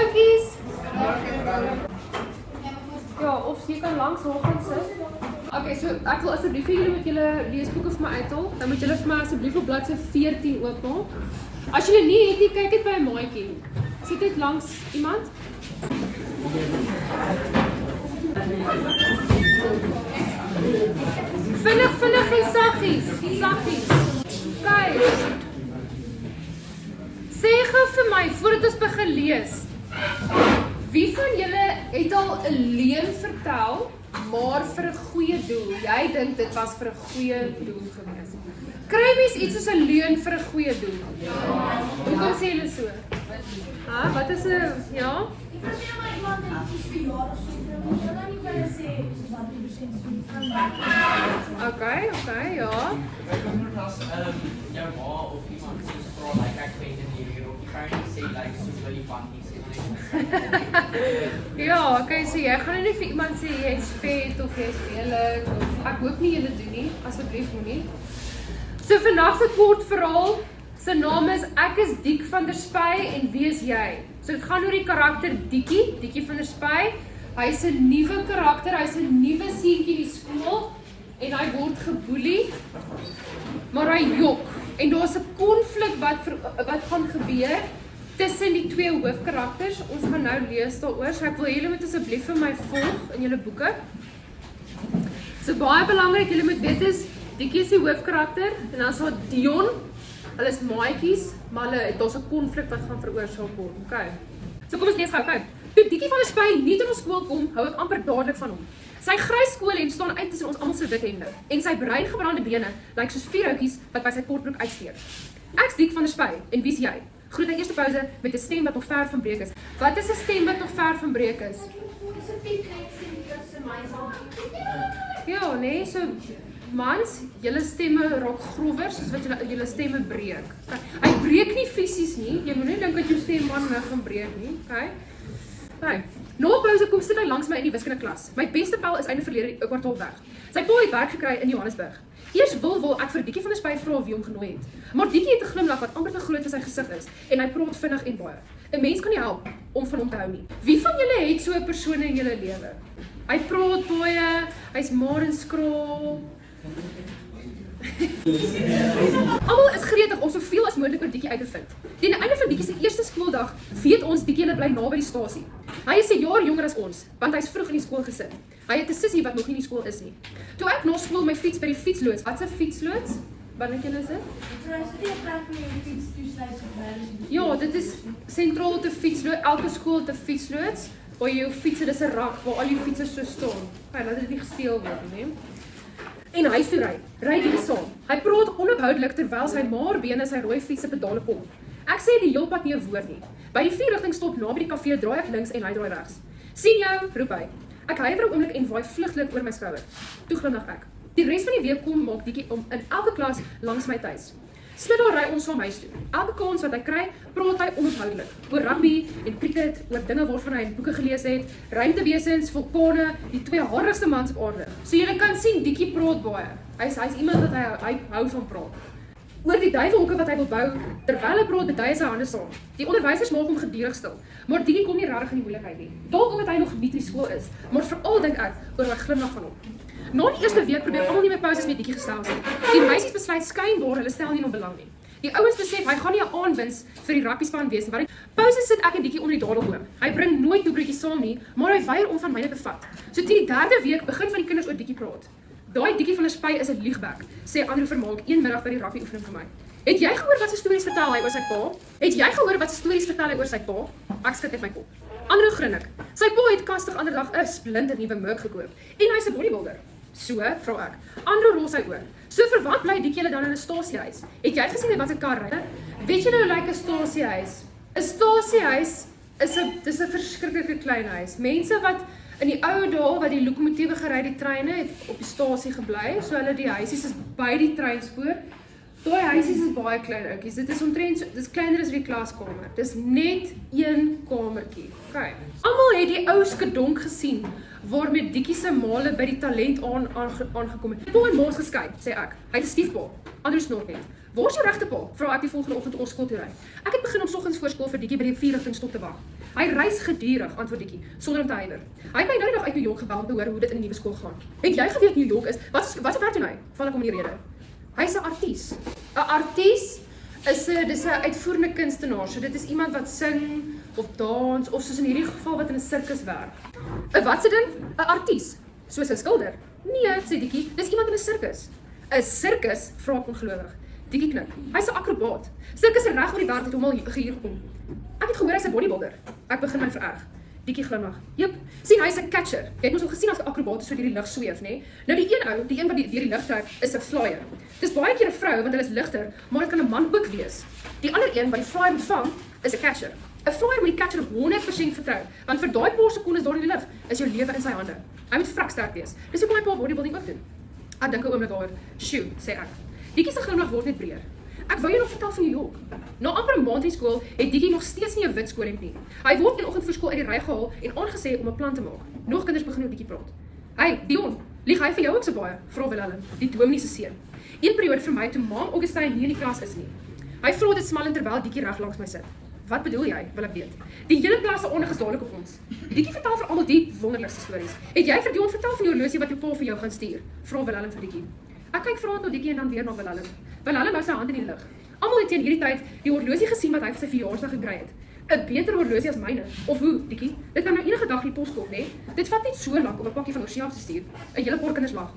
oupies. Ja, of jy kan langs haar gaan sit. Okay, so ek wil asseblief vir julle met julle leesboeke vir my uithaal. Dan moet julle vir my asseblief op bladsy 14 oopmaak. As julle nie het nie, kyk dit by 'n maatjie. Sit dit langs iemand. Vinnig en saggies. Kyk. Sê gou vir my voordat ons begin lees. Wie van julle het al 'n leuen vertel, maar vir 'n goeie doel? Jy dink dit was vir 'n goeie doel gewees. Kry mens iets soos 'n leuen vir 'n goeie doel? Hoekom sê julle so? Ha, wat is 'n ja? Ek was net maar iemand en afs vir jaar of so. Moet jy dan nie vir hulle sê soos wat jy besig is. Okay, ja. Ek wonder as jou ma of iemand soos vra like ek weet in hierdie op die kan sê like so wil die panties Ja, okay, so jy gaan nie vir iemand sê jy's vet of jy's lelik of ek hoop nie julle doen nie, asseblief moenie. So vandag se kort verhaal, sy naam is Ek is Diek van der Spy en wie is jy? So dit gaan oor die karakter Diekie van der Spy. Hy's 'n nuwe karakter, hy's 'n nuwe seentjie in die skool en hy word geboelie. Maar hy jok en daar's 'n konflik wat gaan gebeur tussen die twee hoofkarakters. Ons gaan nou lees daaroor. So ek wil julle moet asseblief vir my volg in julle boeke. So baie belangrik, julle moet weet is Diekie is die hoofkarakter en dan is daar Dion. Hulle is maatjies, maar daar's 'n konflik wat gaan veroorsaak word. Okay. So kom ons lees gou. Okay. Toe Diekie van der Spy nie tot ons skool kom, hou ek amper dadelik van hom. Sy grys skoolhemp staan uit tussen ons almal se wit hemde en sy bruin gebrande bene lyk soos vier houtjies wat by sy kortbroek uitsteek. Ek's Diek van der Spy en wie's jy? Groet hy eerste pouse met 'n stem wat nog ver van breek is. Wat is 'n stem wat nog ver van breek is? Dis 'n piek sê dat se my sal. Ja, nee, so mans, julle stemme raak grower soos wat julle stemme breek. Okay. Hy breek nie fisies nie. Jy moenie dink dat jou stem man gaan breek nie, okay? Okay. Na pouse kom sit hy langs my in die wiskunde klas. My beste pel is einde verlede kwartaal weg. Sy pa het werk gekry in Johannesburg. Eers wil ek vir Diekie van der Spy vra wie hom genooi het. Maar Diekie het 'n glimlag wat amper te groot vir sy gesig is en hy praat vinnig en baie. 'n Mens kan nie help om van hom te hou nie. Wie van julle het so 'n persoon in julle lewe? Hy praat baie, hy's maar en skraal. Almal is gretig om soveel as moontlik oor Diekie uit te vind. Teen die einde van Diekie se eerste skooldag weet ons Diekie bly naby die stasie. Hy is 'n jaar jonger as ons, want hy's vroeg in die skool gesit. Hy het 'n sussie wat nog nie in die skool is nie. Toe ek na skool my fiets by die fietsloods, wat 'n fietsloods? Wat dink julle is dit? Dit is 'n plek waar jy fiets toesluit of Ja, dit is sentraal te fietsloods. Elke skool het 'n fietsloods waar jy jou fiets, dis 'n rak waar al die fietses so staan. Okay, laat dit nie gesteel word nie. En hy toe ry Diekie saam. Hy praat onophoudelik terwyl sy maarbene sy rooi fiets se pedale pomp. Ek sê die heel pad nie 'n woord nie. By die vierrigtingstop naby die kafee draai ek links en hy draai regs. Sien jou, roep hy. Ek huiwer 'n oomblik en waai vlugtelik oor my skouer. Toe glimlag ek. Die res van die week kom maak Diekie om in elke klas langs my tuis. Middag ry ons saam huis toe. Elke kans wat hy kry, praat hy onophoudelik oor rugby en cricket, oor dinge waarvan hy in boeke gelees het, ruimtewesens, vulkane, die twee harigste mans op aarde. So jy kan sien Diekie praat baie. Hy's iemand wat hy hou van praat. Oor die duivelhokke wat hy wil bou, terwyl hy praat, bedui hy sy hande saam. Die onderwysers maak hom gedurig stil, maar Diekie kom nie regtig in die moeilikheid nie. Dalk omdat hy nog nie in die skool is, maar veral dink ek oor my glimlag van hom. Na die eerste week probeer almal nie my pauses met Diekie gestel nie. Die meisies besluit skynbaar hulle stel nie nog belang nie. Die ouens besef hy gaan nie 'n aanwins vir die rugbyspan wees nie. Want pauses sit ek en Diekie onder die dadelboom. Hy bring nooit toebroodjies saam nie, maar hy weier om van myne te vat. So teen die derde week begin van die kinders oor Diekie praat. Daai Diekie van der Spy is 'n liegbek, sê Andrew Vermaak een middag by die rugbyoefening vir my. Het jy gehoor wat se stories vertel hy oor sy pa? Het jy gehoor wat se stories vertel hy oor sy pa? Ek skud net my kop. Andrew grinnik. Sy pa het kastig ander dag 'n splinter nuwe Merc gekoop en hy's 'n bodybuilder. So, vra ek. Andrew rol sy oor. So vir wat bly Diekie julle dan in 'n stasiehuis? Het jy gesien wat 'n kar ry? Weet jy nou hoe lyk 'n stasiehuis? 'n Stasiehuis dis 'n verskriklike klein huis. Mense wat in die ou dae wat die lokomotiewe gery die treine het op die stasie gebly, so hulle die huisies is by die treinspoor. Daai huisies is baie klein ouetjies. Dit is omtrent dis kleiner as die klaskamer. Dis net een kamertjie. Okay. Almal het die ou skedonk gesien waarmee Diekie se maale by die talent aangekom het. Pa en ma's geskei, sê ek. Hy het 'n stiefpa. Andrew snort net. Waar is jou regte pa? Vra ek die volgende oggend toe ons skool toe ry. Ek het begin om soggens voor skool vir Diekie by die vierrigtingstop te wag. Hy reis gedurig, antwoord Dikkie, sonder om te huiwer. Hy het my nou die dag uit New York gebel om te hoor hoe dit in die nuwe skool gaan. Het jy geweet New York is? Wat ver doen hy? Val ek om die rede. Hy's 'n arties. 'n Arties dis 'n uitvoerende kunstenaar. So dit is iemand wat sing of dans of soos in hierdie geval wat in 'n sirkus werk. 'n Wat se ding? 'n Arties. Soos 'n skilder. Nee, sê Dikkie, dis iemand in 'n sirkus. 'n Sirkus? Vra ek ongelowig. Dikkie knik. Hy's 'n akrobaat. Sirkus reg oor die wêreld het hom al hier gekom. Ek het gehoor hy's 'n bodybuilder. Ek begin my vererg. Dikkie glimlag. Jep, sien hy's 'n catcher. Jy het mos al gesien as 'n akrobaat so deur die lug sweef, nê? Nou die een ou, die een wat deur die lug trek, is 'n flyer. Dis baie keer 'n vrou want hulle is ligter, maar dit kan 'n man ook wees. Die ander een wat die flyer ontvang, is 'n catcher. 'n Flyer moet die catcher 100% vertrou, want vir daai paar sekondes daar in die lug is jou lewe in sy hande. Hy moet vrek sterk wees. Dis hoekom hy pa bodybuilding ook doen. Ek dink 'n oomblik daaroor. Sjoe, sê ek. Dikkie se glimlag word net breër. Ek wou jou nog vertel van New York. Na amper 'n maand in skool het Dikkie nog steeds nie 'n wit skoolhemp nie. Hy word een oggend voor skool uit die ry gehaal en aangesê om 'n plan te maak. Nog kinders begin oor Dikkie praat. Hey, Dion, lieg hy vir jou ook so baie? Vra Willem, die dominee se seun. Een periode vir my toe Maam Augustine nie in die klas is nie. Hy vra dit smal terwyl Dikkie reg langs my sit. Wat bedoel jy? Wil ek weet. Die hele klas se aandag is dadelik op ons. Dikkie vertel vir almal die wonderlikste stories. Het jy vir Dion vertel van die horlosie wat jou pa vir jou gaan stuur? Vra Willem vir Dikkie. Ek kyk vraend na Dikkie en dan weer na Willem. Willem hou sy hand in die lug. Almal het teen hierdie tyd die horlosie gesien wat hy vir sy verjaarsdag gebrei het. 'n Beter horlosie as myne. Of hoe, Dikkie? Dit kan nou enige dag in die pos kom, né? Dit vat net so lank om 'n pakkie van oorsee af te stuur. 'n Hele paar kinders lag.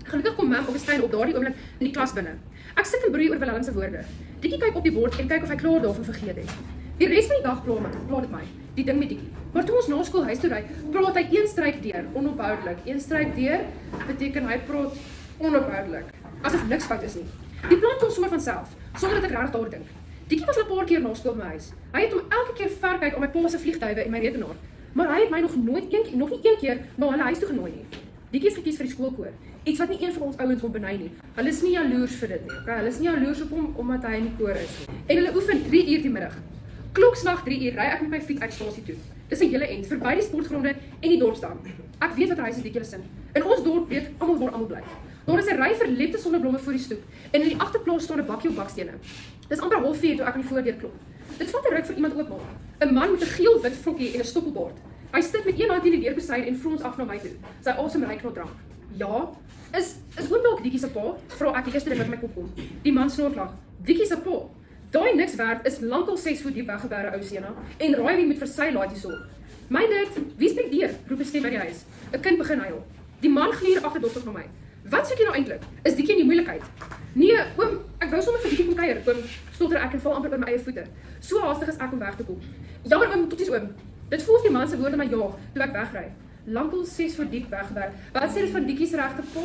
Gelukkig kom Mam Augustine op daardie oomblik in die klas binne. Ek sit en broei oor Willem se woorde. Dikkie kyk op die bord en kyk of hy klaar daarvan vergeet het. Die res van die dag pla dit my. Die ding met Dikkie. Maar toe ons na skool huis toe ry, praat hy een stryk deur, onophoudelik. Een stryk deur beteken hy praat onophoudelik. Asof niks fout is nie. Die plan kom sommer van self, sonder dat ek regtig daaroor dink. Dikkie was al 'n paar keer na skool by my huis. Hy het hom elke keer ver kyk op my pa se vliegtuie en my rekenaar. Maar hy het my nog nie een keer na hulle huis toe genooi nie. Dikkie is gekies vir die skoolkoor. Iets wat nie een van ons ouens wil beny nie. Hulle is nie jaloers vir dit nie. Okay? Hulle is nie jaloers op hom omdat hy in die koor is nie. En hulle oefen 3 uur die middag. Klokslag 3 uur ry ek met my fiets uit stasie toe. Dis 'n hele end, verby die sportgronde en die dorpsdam. Ek weet wat huis is Dikkie sin. In ons dorp weet almal waar almal bly. Daar is 'n ry verlepte sonneblomme voor die stoep en in die agterplaas staan 'n bakkie op bakstene. Dis amper 3:30 toe ek aan die voordeur klop. Dit vat 'n ruk vir iemand oopmaak. 'n Man met 'n geel-wit vrokkie en 'n stoppelbaard. Hy sit met een hand in die deurkosyn en frons af na my toe. Sy asem ryk na drank. Ja, is oom dalk Dikkie se pa? Vra ek die eerste ding wat in my kop kom. Die man snorklag. Dikkie se pa. Daai niks werd is lankal 6 voet diep weggebere ou sena en raai wie moet vir sy laaitjie sorg. My dit, wie spreek deur? Roep 'n stem by die huis. 'n Kind begin huil. Die man gluur agterdogtig na my. Wat soek jy nou eintlik? Is Dikkie in die moeilikheid? Nee, oom, ek wou sommer vir Dikkie kom kuier. Oom, stotter ek en val amper by my eie voete. So haastig is ek om weg te kom. Jammer oom, totsies oom. Dit voel of die man se woorde my jaag toe ek wegry. Lankal 6 voet diep weggewerk. Wat sê dit van Dikkie se regte pa?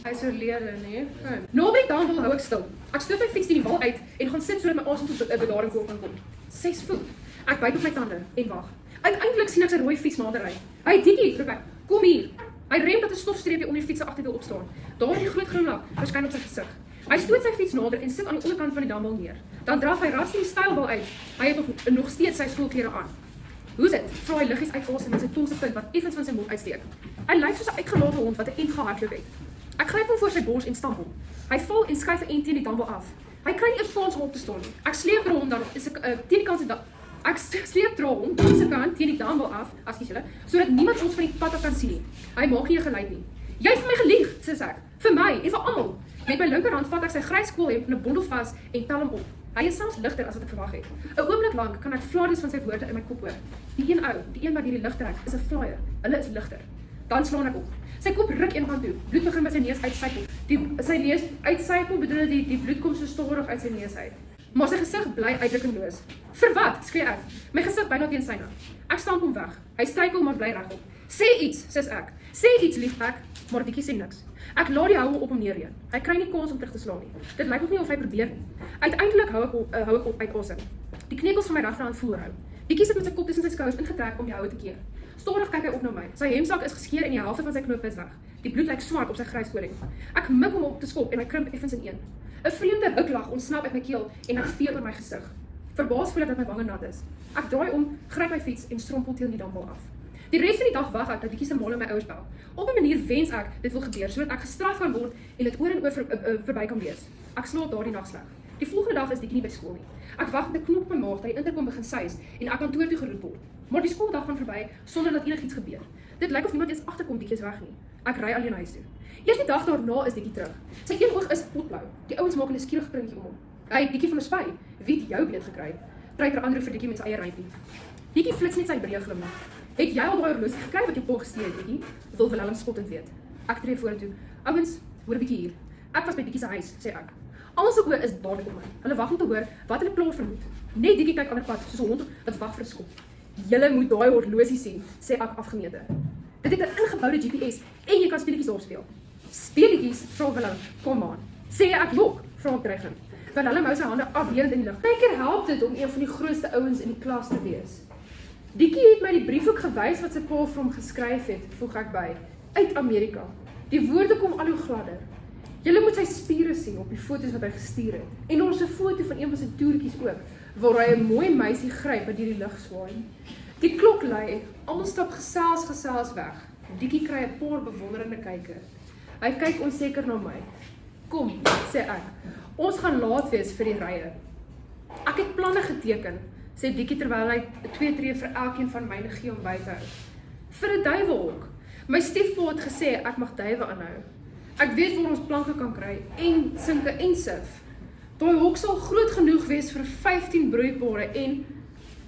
Hy is oorlede, nee. Naby die tafel hou ek stil. Ek stoot my fiets die wal uit en gaan sit sodat my asem tot 'n bedaring kan kom. 6 voet. Ek byt op my tande en wag. Uiteindelik sien ek sy rooi fiets naderry. Hy Dikkie, roep ek. Kom hier. Hy rem dat 'n stofstreepie onder die fiets se agterwiel opstaan. Daar die groot glimlag verskyn op sy gesig. Hy stoot sy fiets nader en sit aan die onderkant van die damwal neer. Dan draf hy ras die stylwal uit. Hy het nog steeds sy skoolklere aan. Hoe's dit? Vra hy liggies uit asem met sy tong se punt wat effens van sy mond uitsteek. Hy lyk soos 'n uitgelate hond wat 'n end gehardloop het. Ek gryp hom voor sy bors en stamp hom. Hy val en skuif 'n end teen die damwal af. Hy kry nie eers kans om op te staan nie. Ek sleep hom dan teen die kant se Ek sleep dra hom dan se kant teen die damwal af, sodat niemand ons van die pad af kan sien nie. Hy maak nie 'n geluid nie. Jy het vir my gelieg, sê ek. Vir my en vir almal. Met my linkerhand vat ek sy grys skoolhemp in 'n bondel vas en tel hom op. Hy is selfs ligter as wat ek verwag het. 'n Oomblik lank kan ek flardes van sy woorde in my kop hoor. Die een ou, die een wat hierdie lig trek, is 'n flyer. Hulle is ligter. Dan slaan ek op. Sy kop ruk een kant toe. Bloed begin by sy neus uitsypel. Sy neus uitsypel bedoel die bloed kom so stadig uit sy neus uit. Maar sy gesig bly uitdrukkingloos. Vir wat? Skree ek. My gesig byna teen syne. Ek stamp hom weg. Hy struikel maar bly regop. Sê iets, sê ek. Sê iets, lief ek. Maar Dikkie sê niks. Ek laat die houe op hom neerreën. Hy kry nie kans om terug te slaan nie. Dit lyk ook nie of hy probeer nie. Uiteindelik hou ek op uit asem. Die knekkels van my regterhand voel rou. Dikkie sit met sy kop tussen sy skouers ingetrek om die houe te keer. Stadig kyk hy op na my. Sy hemsak is geskeur en die helfte van sy knoop is weg. Die bloed lyk swart op sy grys koring. Ek mik hom op te skop en hy krimp effens in een. 'n Vreemde huklag ontsnap uit my keel en ek vee oor my gesig. Verbaas voel ek dat my wange nat is. Ek draai om, gryp my fiets en strompel teen die damwal af. Die res van die dag wag ek dat Dikkie se ma en my ouers bel. Op 'n manier wens ek dit wil gebeur sodat ek gestraf kan word en dit oor en oor verby kan wees. Ek slaap daardie nag sleg. Die volgende dag is Dikkie nie by skool nie. Ek wag met 'n knop op my maag dat die interkom begin suis en ek kantoor toe geroep word. Maar die skooldag gaan verby sonder dat enigiets gebeur. Dit lyk of niemand eens agterkom Dikkie is weg nie. Ek ry alleen huis toe. Eers die dag daarna is Dikkie terug. Sy een oog is potblou. Die ouens maak 'n nuuskierige prentjie om hom. Hy het Dikkie van 'n spy. Wie het jou beet gekry? Treiter Andrew vir Dikkie met sy eie rympie. Dikkie flits net sy breë glimlag. Het jy al daai horlosie gekry wat jou pa gesteel het, Dikkie? Wil Willem spottend weet. Ek tree vorentoe. Ouens, hoor 'n bietjie hier. Ek was by Dikkie se huis, sê ek. Almal se oë is dadelik op my. Hulle wag om te hoor wat hulle klaar vermoed. Net Dikkie kyk ander pad, soos 'n hond wat wag vir 'n skop. Julle moet daai horlosie sien, sê ek afgemete. Dit het 'n ingeboude GPS en jy kan speletjies daarop speel. Speletjies, vra Willem, kom aan. Sê ek jok, vra ek dreigend. Willem hou sy hande afwerend in die lug. Partykeer help dit om een van die grootste ouens in die klas te wees. Dikkie het my die brief ook gewys wat sy pa vir hom geskryf het, voeg ek by, uit Amerika. Die woorde kom al hoe gladder. Julle moet sy spiere sien op die foto's wat hy gestuur het. En daar is 'n foto van een van sy toertjies ook, waar hy 'n mooi meisie gryp wat deur die lug swaai. Die klok lui, almal stap gesels weg. Dikkie kry 'n paar bewonderende kyke. Hy kyk onseker na my. Kom, sê ek. Ons gaan laat wees vir die rye. Ek het planne geteken, sê Dikkie terwyl hy 2 tree vir elkeen van myne gee om by te hou. Vir 'n duiwelhok. My stiefpa het gesê ek mag duwe aanhou. Ek weet waar ons planke kan kry en sinke en sif. Daai hok sal groot genoeg wees vir 15 broeipare en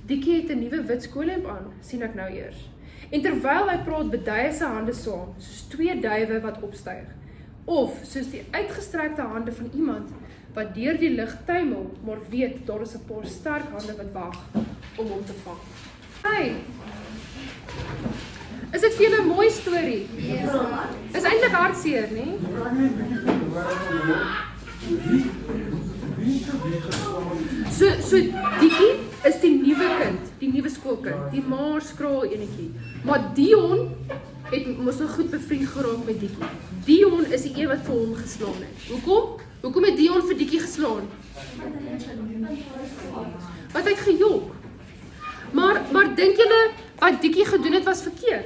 Dikkie het 'n nuwe wit skoolhemp aan, sien ek nou eers. En terwyl hy praat, bedui hy sy hande saam, soos 2 duwe wat opstyg. Of soos die uitgestrekte hande van iemand wat deur die lug tuimel, maar weet daar is 'n paar sterk hande wat wag om hom te vang. Hey! Is dit vir julle 'n mooi storie? Ja. Is eintlik hartseer, nie? So Dikkie is die nuwe kind, die nuwe skoolkind, die maar skraal enetjie. Maar Dion het mos nog goed bevriend geraak met Dikkie. Dion is die een wat vir hom geslaan het. Hoekom? Hoekom het Dion vir Dikkie geslaan? Wat hy het gejok. Maar dink julle wat Dikkie gedoen het was verkeerd?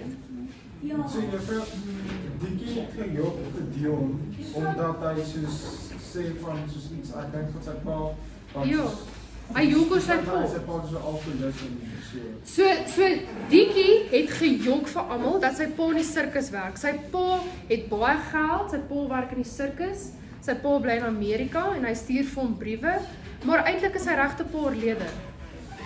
Ja. So juffrou, Dikkie het gejok vir Dion omdat hy sê van soos iets, ek dink van sy pa. Ja. Hy jok oor sy pa. Sy pa is so alkoholist en So Dikkie het gejok vir almal dat sy pa in die sirkus werk. Sy pa het baie geld, sy pa werk in die sirkus. Sy pa bly in Amerika en hy stuur vir hom briewe, maar eintlik is sy regte pa oorlede.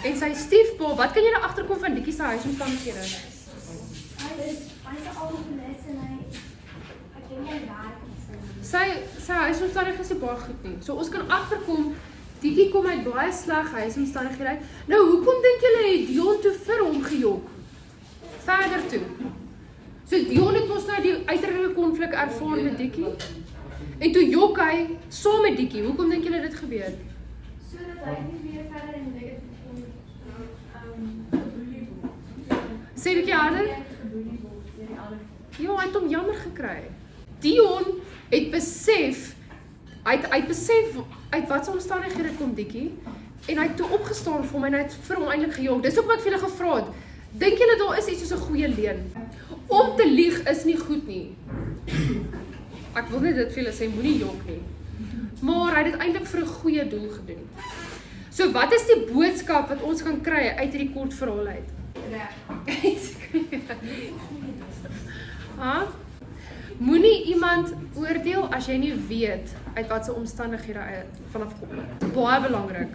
En sy stiefpa, wat kan jy nou agterkom van Dikkie se huisomstandighede? Hy is 'n alkoholist en ek dink hy werk. Sy huisomstandighede is nie baie goed nie. So ons kan agterkom Dikkie kom uit baie sleg huisomstandighede uit. Nou hoekom dink julle het Dion toe vir hom gejok? Verder toe. So Dion het mos nou die uiterlike konflik ervaar met Dikkie. En toe jok hy saam met Dikkie. Hoekom dink julle dit gebeur? Sodat hy nie weer verder in die Sê 'n bietjie harder. Ja, hy het hom jammer gekry. Dion het besef, hy het besef uit watse omstandighede kom Dikkie en hy het toe opgestaan vir hom en hy het vir hom eintlik gejok. Dis hoekom ek vir julle gevra het. Dink julle daar is iets soos 'n goeie leuen? Om te lieg is nie goed nie. Ek wil net dit vir julle sê, moenie jok nie. Maar hy het dit eintlik vir 'n goeie doel gedoen. So wat is die boodskap wat ons kan kry uit hierdie kort verhaal uit? Moenie iemand oordeel as jy nie weet uit watse omstandighede hy vanaf kom. Baie belangrik.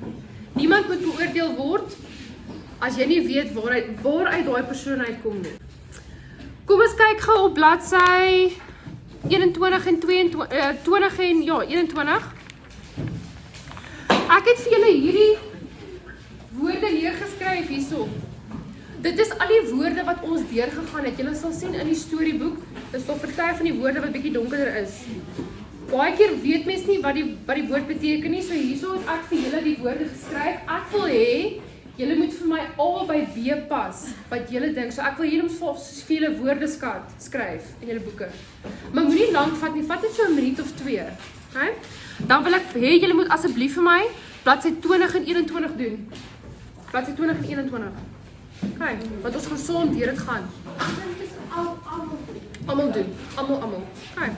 Niemand moet beoordeel word as jy nie weet waaruit daai persoon uitkom nie. Kom ons kyk gou op bladsy 21 en 22 en ja, 21. Ek het vir julle hierdie woorde neergeskryf hierso. Dit is al die woorde wat ons deurgegaan het. Julle sal sien in die storieboek, dis daar party van die woorde wat bietjie donkerder is. Baie keer weet mens nie wat die woord beteken nie, so hierso het ek vir julle die woorde geskryf. Ek wil hê julle moet vir my A by B pas, wat julle dink. So ek wil hier soos vir julle woordeskat skryf in julle boeke. Maar moenie lank vat nie, vat net so 'n minuut of 2. Okay? Dan wil ek hê julle moet asseblief vir my bladsy 20 en 21 doen. Bladsy 20 en 21. Okay, wat ons gaan saam deur dit gaan. Almal doen. Almal. Okay.